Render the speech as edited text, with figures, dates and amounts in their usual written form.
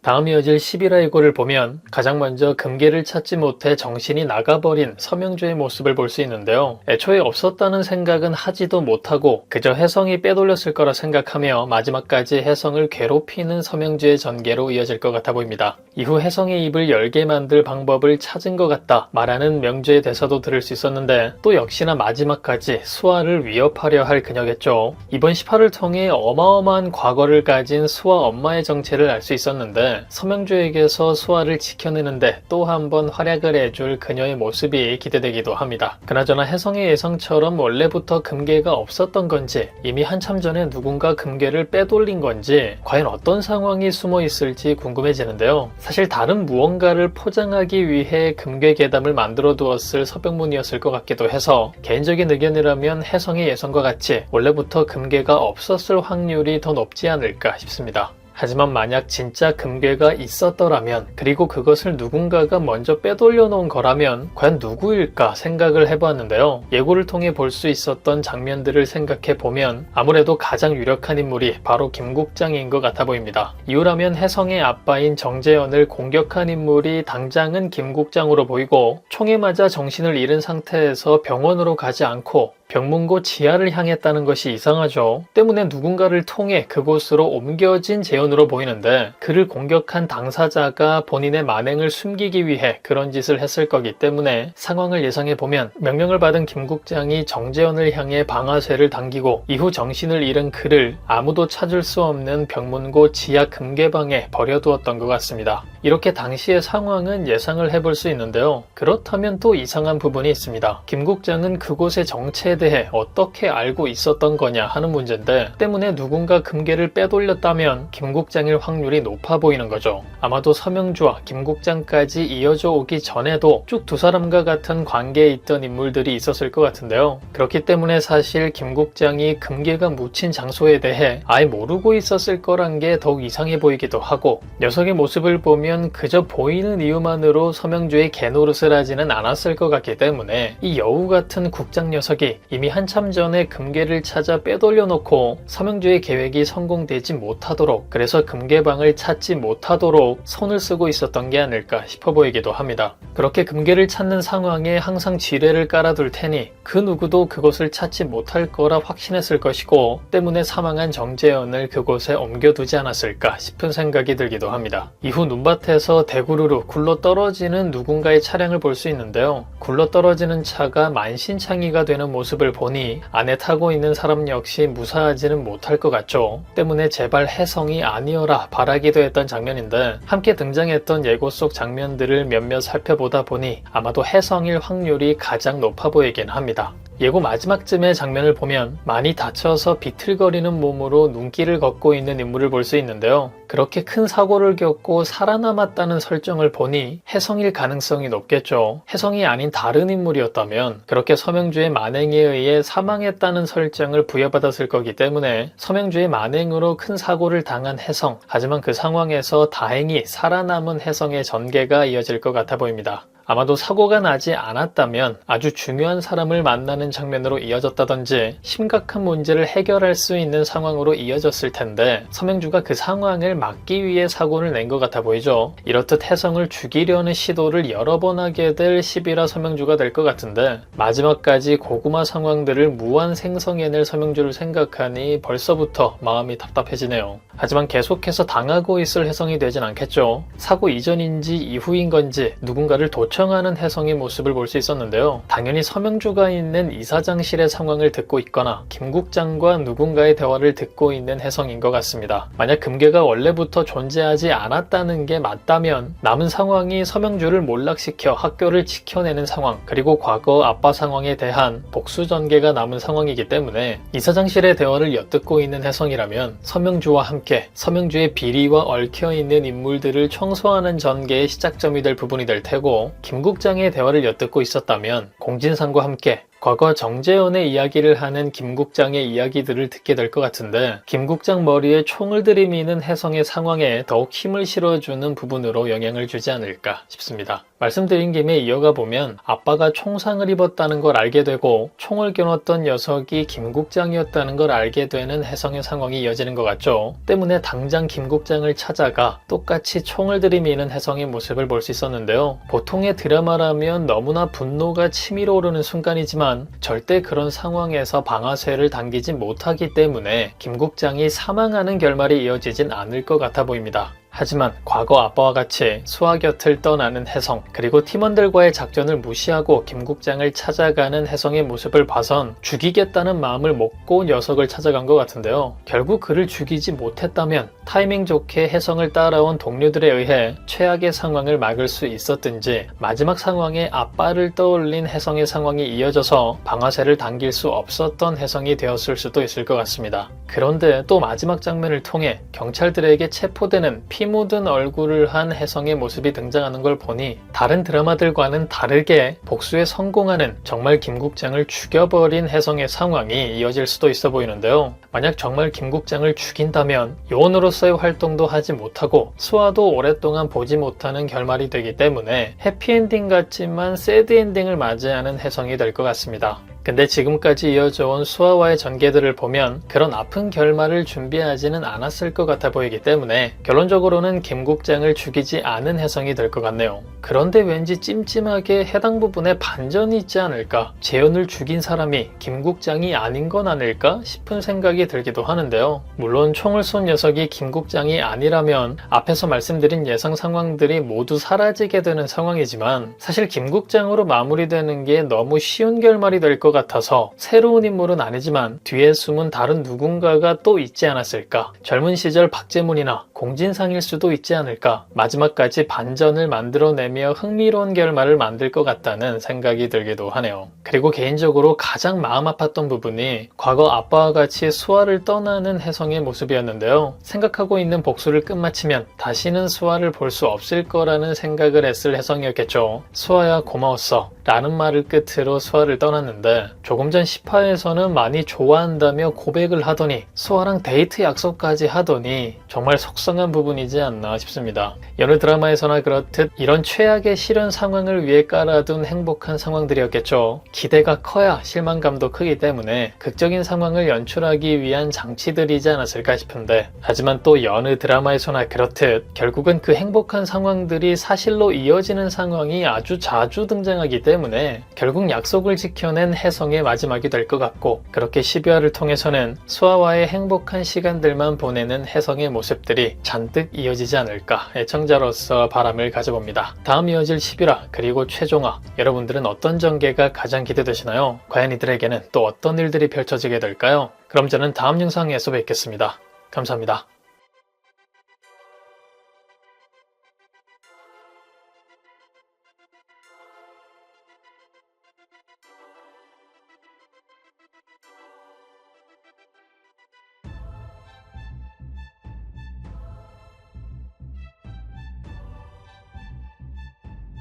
다음 이어질 11화이고를 보면 가장 먼저 금괴를 찾지 못해 정신이 나가버린 서명주의 모습을 볼 수 있는데요. 애초에 없었다는 생각은 하지도 못하고 그저 혜성이 빼돌렸을 거라 생각하며 마지막까지 혜성을 괴롭히는 서명주의 전개로 이어질 것 같아 보입니다. 이후 혜성의 입을 열게 만들 방법을 찾은 것 같다 말하는 명주의 대사도 들을 수 있었는데 또 역시나 마지막까지 수아를 위협하려 할 그녀겠죠. 이번 10화를 통해 어마어마한 과거를 가진 수아 엄마의 정체를 알 수 있었는데 서명주에게서 수아를 지켜내는데 또 한 번 활약을 해줄 그녀의 모습이 기대되기도 합니다. 그나저나 혜성의 예상처럼 원래부터 금괴가 없었던 건지 이미 한참 전에 누군가 금괴를 빼돌린 건지 과연 어떤 상황이 숨어 있을지 궁금해지는데요. 사실 다른 무언가를 포장하기 위해 금괴 계담을 만들어 두었을 서병문이었을 것 같기도 해서 개인적인 의견이라면 혜성의 예상과 같이 원래부터 금괴가 없었을 확률이 더 높지 않을까 싶습니다. 하지만 만약 진짜 금괴가 있었더라면 그리고 그것을 누군가가 먼저 빼돌려 놓은 거라면 과연 누구일까 생각을 해보았는데요. 예고를 통해 볼 수 있었던 장면들을 생각해 보면 아무래도 가장 유력한 인물이 바로 김국장인 것 같아 보입니다. 이유라면 혜성의 아빠인 정재현을 공격한 인물이 당장은 김국장으로 보이고 총에 맞아 정신을 잃은 상태에서 병원으로 가지 않고 병문고 지하를 향했다는 것이 이상하죠. 때문에 누군가를 통해 그곳으로 옮겨진 재현으로 보이는데 그를 공격한 당사자가 본인의 만행을 숨기기 위해 그런 짓을 했을 거기 때문에 상황을 예상해보면 명령을 받은 김국장이 정재현을 향해 방아쇠를 당기고 이후 정신을 잃은 그를 아무도 찾을 수 없는 병문고 지하 금괴방에 버려두었던 것 같습니다. 이렇게 당시의 상황은 예상을 해볼 수 있는데요. 그렇다면 또 이상한 부분이 있습니다. 김국장은 그곳의 정체에 대해 어떻게 알고 있었던 거냐 하는 문제인데 때문에 누군가 금괴를 빼돌렸다면 김국장일 확률이 높아 보이는 거죠. 아마도 서명주와 김국장까지 이어져 오기 전에도 쭉 두 사람과 같은 관계에 있던 인물들이 있었을 것 같은데요. 그렇기 때문에 사실 김국장이 금괴가 묻힌 장소에 대해 아예 모르고 있었을 거란 게 더욱 이상해 보이기도 하고 녀석의 모습을 보면 그저 보이는 이유만으로 서명주의 개노릇을 하지는 않았을 것 같기 때문에 이 여우 같은 국장 녀석이 이미 한참 전에 금괴를 찾아 빼돌려 놓고 서명주의 계획이 성공되지 못하도록 그래서 금괴방을 찾지 못하도록 손을 쓰고 있었던 게 아닐까 싶어 보이기도 합니다. 그렇게 금괴를 찾는 상황에 항상 지뢰를 깔아둘 테니 그 누구도 그곳을 찾지 못할 거라 확신했을 것이고 때문에 사망한 정재현을 그곳에 옮겨두지 않았을까 싶은 생각이 들기도 합니다. 이후 눈밭에서 대구르르 굴러떨어지는 누군가의 차량을 볼 수 있는데요. 굴러떨어지는 차가 만신창이가 되는 모습을 보니 안에 타고 있는 사람 역시 무사하지는 못할 것 같죠. 때문에 제발 혜성이 아니어라 바라기도 했던 장면인데 함께 등장했던 예고 속 장면들을 몇몇 살펴보다 보니 아마도 혜성일 확률이 가장 높아 보이긴 합니다. 예고 마지막쯤의 장면을 보면 많이 다쳐서 비틀거리는 몸으로 눈길을 걷고 있는 인물을 볼 수 있는데요. 그렇게 큰 사고를 겪고 살아남았다는 설정을 보니 혜성일 가능성이 높겠죠. 혜성이 아닌 다른 인물이었다면 그렇게 서명주의 만행에 의해 사망했다는 설정을 부여받았을 거기 때문에 서명주의 만행으로 큰 사고를 당한 혜성, 하지만 그 상황에서 다행히 살아남은 혜성의 전개가 이어질 것 같아 보입니다. 아마도 사고가 나지 않았다면 아주 중요한 사람을 만나는 장면으로 이어졌다든지 심각한 문제를 해결할 수 있는 상황으로 이어졌을 텐데 서명주가 그 상황을 막기 위해 사고를 낸 것 같아 보이죠. 이렇듯 혜성을 죽이려는 시도를 여러 번 하게 될 11화 서명주가 될 것 같은데 마지막까지 고구마 상황들을 무한 생성해낼 서명주를 생각하니 벌써부터 마음이 답답해지네요. 하지만 계속해서 당하고 있을 혜성이 되진 않겠죠. 사고 이전인지 이후인 건지 누군가를 도청하는 혜성의 모습을 볼 수 있었는데요. 당연히 서명주가 있는 이사장실의 상황을 듣고 있거나 김국장과 누군가의 대화를 듣고 있는 혜성인 것 같습니다. 만약 금괴가 원래부터 존재하지 않았다는 게 맞다면 남은 상황이 서명주를 몰락시켜 학교를 지켜내는 상황 그리고 과거 아빠 상황에 대한 복수 전개가 남은 상황이기 때문에 이사장실의 대화를 엿듣고 있는 혜성이라면 서명주와 함께 서명주의 비리와 얽혀있는 인물들을 청소하는 전개의 시작점이 될 부분이 될 테고 김국장의 대화를 엿듣고 있었다면 공진상과 함께 과거 정재현의 이야기를 하는 김국장의 이야기들을 듣게 될 것 같은데, 김국장 머리에 총을 들이미는 혜성의 상황에 더욱 힘을 실어주는 부분으로 영향을 주지 않을까 싶습니다. 말씀드린 김에 이어가 보면 아빠가 총상을 입었다는 걸 알게 되고 총을 겨눴던 녀석이 김국장이었다는 걸 알게 되는 혜성의 상황이 이어지는 것 같죠. 때문에 당장 김국장을 찾아가 똑같이 총을 들이미는 혜성의 모습을 볼 수 있었는데요. 보통의 드라마라면 너무나 분노가 치밀어 오르는 순간이지만 절대 그런 상황에서 방아쇠를 당기지 못하기 때문에 김국장이 사망하는 결말이 이어지진 않을 것 같아 보입니다. 하지만 과거 아빠와 같이 수아 곁을 떠나는 혜성, 그리고 팀원들과의 작전을 무시하고 김국장을 찾아가는 혜성의 모습을 봐선 죽이겠다는 마음을 먹고 녀석을 찾아간 것 같은데요. 결국 그를 죽이지 못했다면 타이밍 좋게 혜성을 따라온 동료들에 의해 최악의 상황을 막을 수 있었든지, 마지막 상황에 아빠를 떠올린 혜성의 상황이 이어져서 방아쇠를 당길 수 없었던 혜성이 되었을 수도 있을 것 같습니다. 그런데 또 마지막 장면을 통해 경찰들에게 체포되는 피 묻은 얼굴을 한 혜성의 모습이 등장하는 걸 보니 다른 드라마들과는 다르게 복수에 성공하는, 정말 김국장을 죽여버린 혜성의 상황이 이어질 수도 있어 보이는데요. 만약 정말 김국장을 죽인다면 요원으로서의 활동도 하지 못하고 수아도 오랫동안 보지 못하는 결말이 되기 때문에 해피엔딩 같지만 새드엔딩을 맞이하는 혜성이 될 것 같습니다. 근데 지금까지 이어져온 수아와의 전개들을 보면 그런 아픈 결말을 준비하지는 않았을 것 같아 보이기 때문에 결론적으로는 김국장을 죽이지 않은 혜성이 될 것 같네요. 그런데 왠지 찜찜하게 해당 부분에 반전이 있지 않을까? 재현을 죽인 사람이 김국장이 아닌 건 아닐까 싶은 생각이 들기도 하는데요. 물론 총을 쏜 녀석이 김국장이 아니라면 앞에서 말씀드린 예상 상황들이 모두 사라지게 되는 상황이지만, 사실 김국장으로 마무리되는 게 너무 쉬운 결말이 될 것 같아서 새로운 인물은 아니지만 뒤에 숨은 다른 누군가가 또 있지 않았을까? 젊은 시절 박재문이나 공진상일 수도 있지 않을까? 마지막까지 반전을 만들어내며 흥미로운 결말을 만들 것 같다는 생각이 들기도 하네요. 그리고 개인적으로 가장 마음 아팠던 부분이 과거 아빠와 같이 수아를 떠나는 혜성의 모습이었는데요. 생각하고 있는 복수를 끝마치면 다시는 수아를 볼 수 없을 거라는 생각을 했을 혜성이었겠죠. 수아야 고마웠어 라는 말을 끝으로 수아를 떠났는데, 조금 전 10화에서는 많이 좋아한다며 고백을 하더니 수아랑 데이트 약속까지 하더니 정말 속상한 부분이지 않나 싶습니다. 여느 드라마에서나 그렇듯 이런 최악의 실현 상황을 위해 깔아둔 행복한 상황들이었겠죠. 기대가 커야 실망감도 크기 때문에 극적인 상황을 연출하기 위한 장치들이지 않았을까 싶은데, 하지만 또 여느 드라마에서나 그렇듯 결국은 그 행복한 상황들이 사실로 이어지는 상황이 아주 자주 등장하기 때문에 결국 약속을 지켜낸 혜성의 마지막이 될 것 같고, 그렇게 12화를 통해서는 수아와의 행복한 시간들만 보내는 혜성의 모습들이 잔뜩 이어지지 않을까 애청자로서 바람을 가져봅니다. 다음 이어질 11화 그리고 최종화, 여러분들은 어떤 전개가 가장 기대되시나요? 과연 이들에게는 또 어떤 일들이 펼쳐지게 될까요? 그럼 저는 다음 영상에서 뵙겠습니다. 감사합니다.